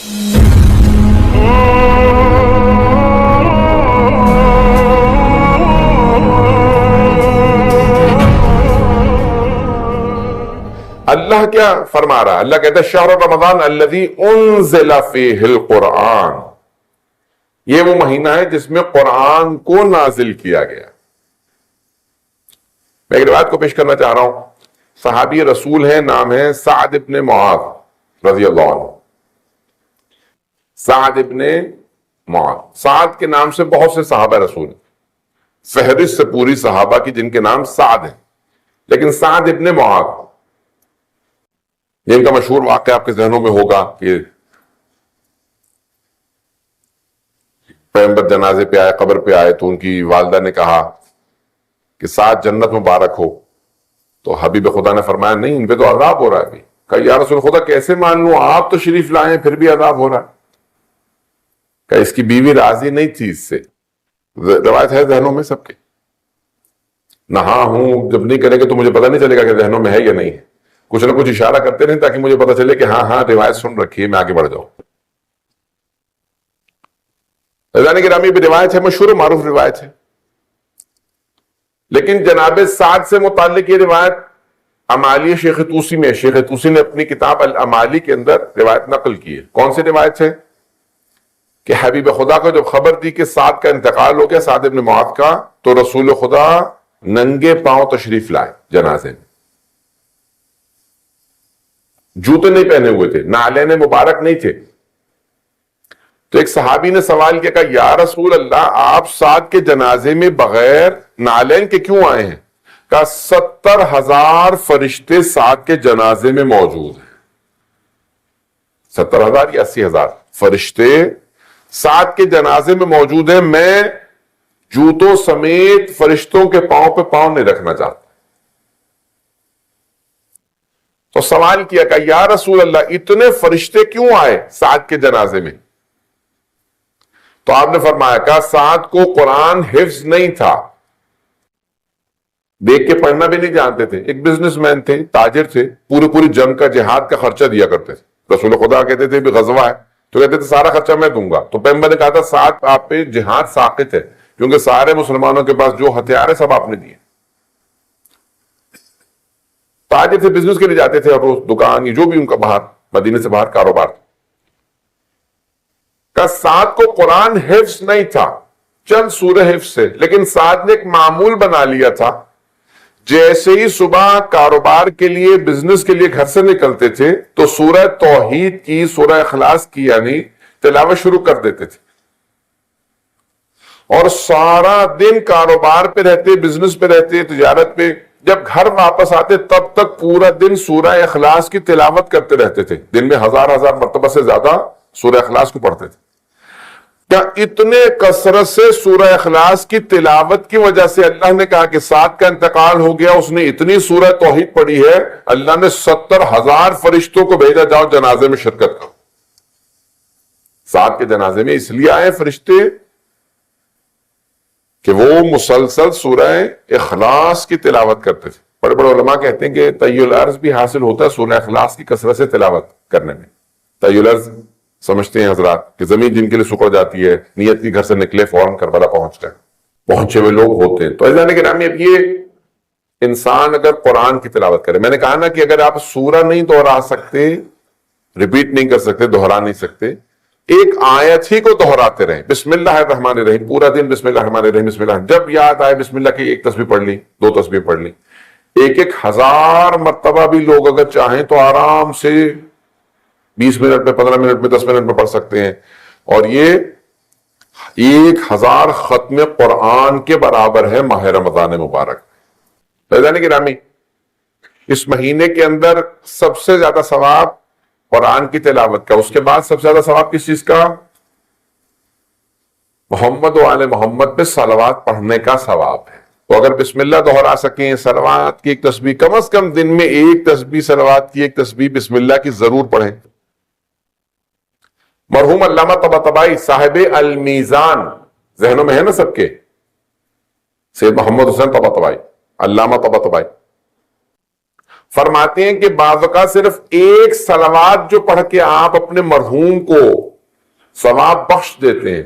اللہ کیا فرما رہا ہے؟ اللہ کہتا ہے شہر رمضان الذی انزل فیہ القرآن، یہ وہ مہینہ ہے جس میں قرآن کو نازل کیا گیا۔ میں ایک روایت کو پیش کرنا چاہ رہا ہوں، صحابی رسول ہیں، نام ہے سعد ابن معاذ رضی اللہ عنہ۔ سعد ابن معاذ، سعد کے نام سے بہت سے صحابہ رسول ہیں، فہرست سے پوری صحابہ کی جن کے نام سعد ہیں، لیکن سعد ابن معاذ جن کا مشہور واقعہ آپ کے ذہنوں میں ہوگا کہ پیغمبر جنازے پہ آئے، قبر پہ آئے تو ان کی والدہ نے کہا کہ سعد جنت مبارک ہو، تو حبیب خدا نے فرمایا نہیں، ان پہ تو عذاب ہو رہا ہے۔ کہا یا رسول خدا کیسے مان لوں، آپ تو شریف لائے ہیں پھر بھی عذاب ہو رہا ہے۔ کہ اس کی بیوی راضی نہیں تھی اس سے، روایت ہے ذہنوں میں سب کے، نہا ہوں جب نہیں کریں گے تو مجھے پتہ نہیں چلے گا کہ ذہنوں میں ہے یا نہیں ہے، کچھ نہ کچھ اشارہ کرتے رہیں تاکہ مجھے پتہ چلے کہ ہاں ہاں روایت سن رکھی ہے، میں آگے بڑھ جاؤں۔ رضوان گرامی بھی روایت ہے، مشہور و معروف روایت ہے، لیکن جناب سعد سے متعلق یہ روایت امالی شیخ طوسی میں، شیخ طوسی نے اپنی کتاب الامالی کے اندر روایت نقل کی ہے۔ کون سی روایت ہے؟ کہ حبیب خدا کو جب خبر دی کہ سعد کا انتقال ہو گیا، سعد ابن معاذ کا، تو رسول خدا ننگے پاؤں تشریف لائے جنازے میں، جوتے نہیں پہنے ہوئے تھے، نعلین مبارک نہیں تھے۔ تو ایک صحابی نے سوال کیا، کہا یا رسول اللہ آپ سعد کے جنازے میں بغیر نعلین کے کیوں آئے ہیں؟ کہا 70,000 فرشتے سعد کے جنازے میں موجود ہیں۔ 70,000 یا 80,000 فرشتے سعد کے جنازے میں موجود ہیں، میں جوتوں سمیت فرشتوں کے پاؤں پہ پاؤں نہیں رکھنا چاہتا۔ تو سوال کیا کہ یا رسول اللہ اتنے فرشتے کیوں آئے سعد کے جنازے میں؟ تو آپ نے فرمایا کہ سعد کو قرآن حفظ نہیں تھا، دیکھ کے پڑھنا بھی نہیں جانتے تھے، ایک بزنس مین تھے، تاجر تھے، پوری جنگ کا جہاد کا خرچہ دیا کرتے تھے۔ رسول خدا کہتے تھے بھی غزوہ ہے تو کہتے تھے سارا خرچہ میں دوں گا، تو پیغمبر نے کہا تھا سعد آپ پہ جہاد ساقط ہے، کیونکہ سارے مسلمانوں کے پاس جو ہتھیار ہے سب آپ نے دیے۔ تاجر سے بزنس کے لیے جاتے تھے، اور روز دکان جو بھی ان کا باہر مدینے سے باہر کاروبار تھا۔ کہ سعد کو قرآن حفظ نہیں تھا، چند سورہ حفظ سے، لیکن سعد نے ایک معمول بنا لیا تھا، جیسے ہی صبح کاروبار کے لیے بزنس کے لیے گھر سے نکلتے تھے تو سورہ توحید کی، سورہ اخلاص کی یعنی تلاوت شروع کر دیتے تھے، اور سارا دن کاروبار پہ رہتے، بزنس پہ رہتے، تجارت پہ، جب گھر واپس آتے تب تک پورا دن سورہ اخلاص کی تلاوت کرتے رہتے تھے، دن میں 1000 مرتبہ سے زیادہ سورہ اخلاص کو پڑھتے تھے۔ کیا اتنے کثرت سے سورہ اخلاص کی تلاوت کی وجہ سے اللہ نے کہا کہ سعد کا انتقال ہو گیا، اس نے اتنی سورہ توحید پڑھی ہے، اللہ نے 70,000 فرشتوں کو بھیجا جاؤ جنازے میں شرکت کرو۔ سعد کے جنازے میں اس لیے آئے فرشتے کہ وہ مسلسل سورہ اخلاص کی تلاوت کرتے تھے۔ بڑے بڑے علماء کہتے ہیں کہ طی الارض بھی حاصل ہوتا ہے سورہ اخلاص کی کثرت سے تلاوت کرنے میں۔ طی الارض سمجھتے ہیں حضرات کہ زمین جن کے لیے سکڑ جاتی ہے، نیت کی گھر سے نکلے فوراً کربلا پہنچ گئے، پہنچے ہوئے لوگ ہوتے ہیں۔ تو عزیزان گرامی، اب یہ انسان اگر قرآن کی تلاوت کرے، میں نے کہا نا کہ اگر آپ سورہ نہیں دہرا سکتے، ریپیٹ نہیں کر سکتے، دہرا نہیں سکتے، ایک آیت ہی کو دہراتے رہیں، بسم اللہ الرحمن الرحیم، پورا دن بسم اللہ الرحمن الرحیم، بسم اللہ، جب یاد آئے بسم اللہ کی ایک تسبیح پڑھ لی، 2 تسبیح پڑھ لی، 1000 مرتبہ بھی لوگ اگر چاہیں تو آرام سے 20 منٹ میں، 15 منٹ میں، 10 منٹ میں پڑھ سکتے ہیں، اور یہ 1000 ختم قرآن کے برابر ہے ماہ رمضان مبارک۔ عزیزان گرامی، اس مہینے کے اندر سب سے زیادہ ثواب قرآن کی تلاوت کا، اس کے بعد سب سے زیادہ ثواب کس چیز کا؟ محمد و آل محمد پہ صلوات پڑھنے کا ثواب ہے۔ تو اگر بسم اللہ دہرا سکیں، صلوات کی ایک تسبیح، کم از کم دن میں ایک تسبیح، صلوات کی ایک تسبیح بسم اللہ کی ضرور پڑھیں۔ مرحوم علامہ طباطبائی صاحب المیزان، ذہنوں میں ہے نا سب کے، سید محمد حسین طباطبائی، علامہ طباطبائی، فرماتے ہیں کہ بعض اوقات صرف ایک صلوات جو پڑھ کے آپ اپنے مرحوم کو ثواب بخش دیتے ہیں،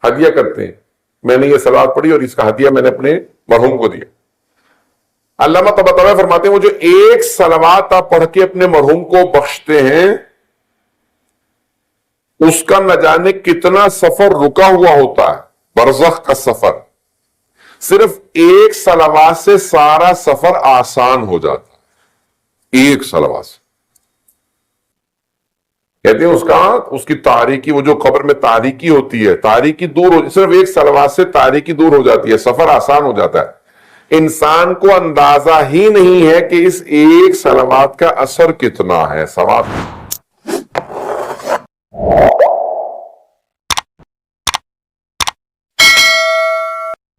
ہدیہ کرتے ہیں، میں نے یہ صلوات پڑھی اور اس کا ہدیہ میں نے اپنے مرحوم کو دیا۔ علامہ طباطبائی فرماتے ہیں وہ جو ایک صلوات آپ پڑھ کے اپنے مرحوم کو بخشتے ہیں، اس کا نہ جانے کتنا سفر رکا ہوا ہوتا ہے، برزخ کا سفر، صرف ایک صلوات سے سارا سفر آسان ہو جاتا ہے، ایک صلوات سے۔ کہتے ہیں اس کی تاریکی، وہ جو قبر میں تاریکی ہوتی ہے، تاریکی دور ہو، صرف ایک صلوات سے تاریکی دور ہو جاتی ہے، سفر آسان ہو جاتا ہے۔ انسان کو اندازہ ہی نہیں ہے کہ اس ایک صلوات کا اثر کتنا ہے، ثواب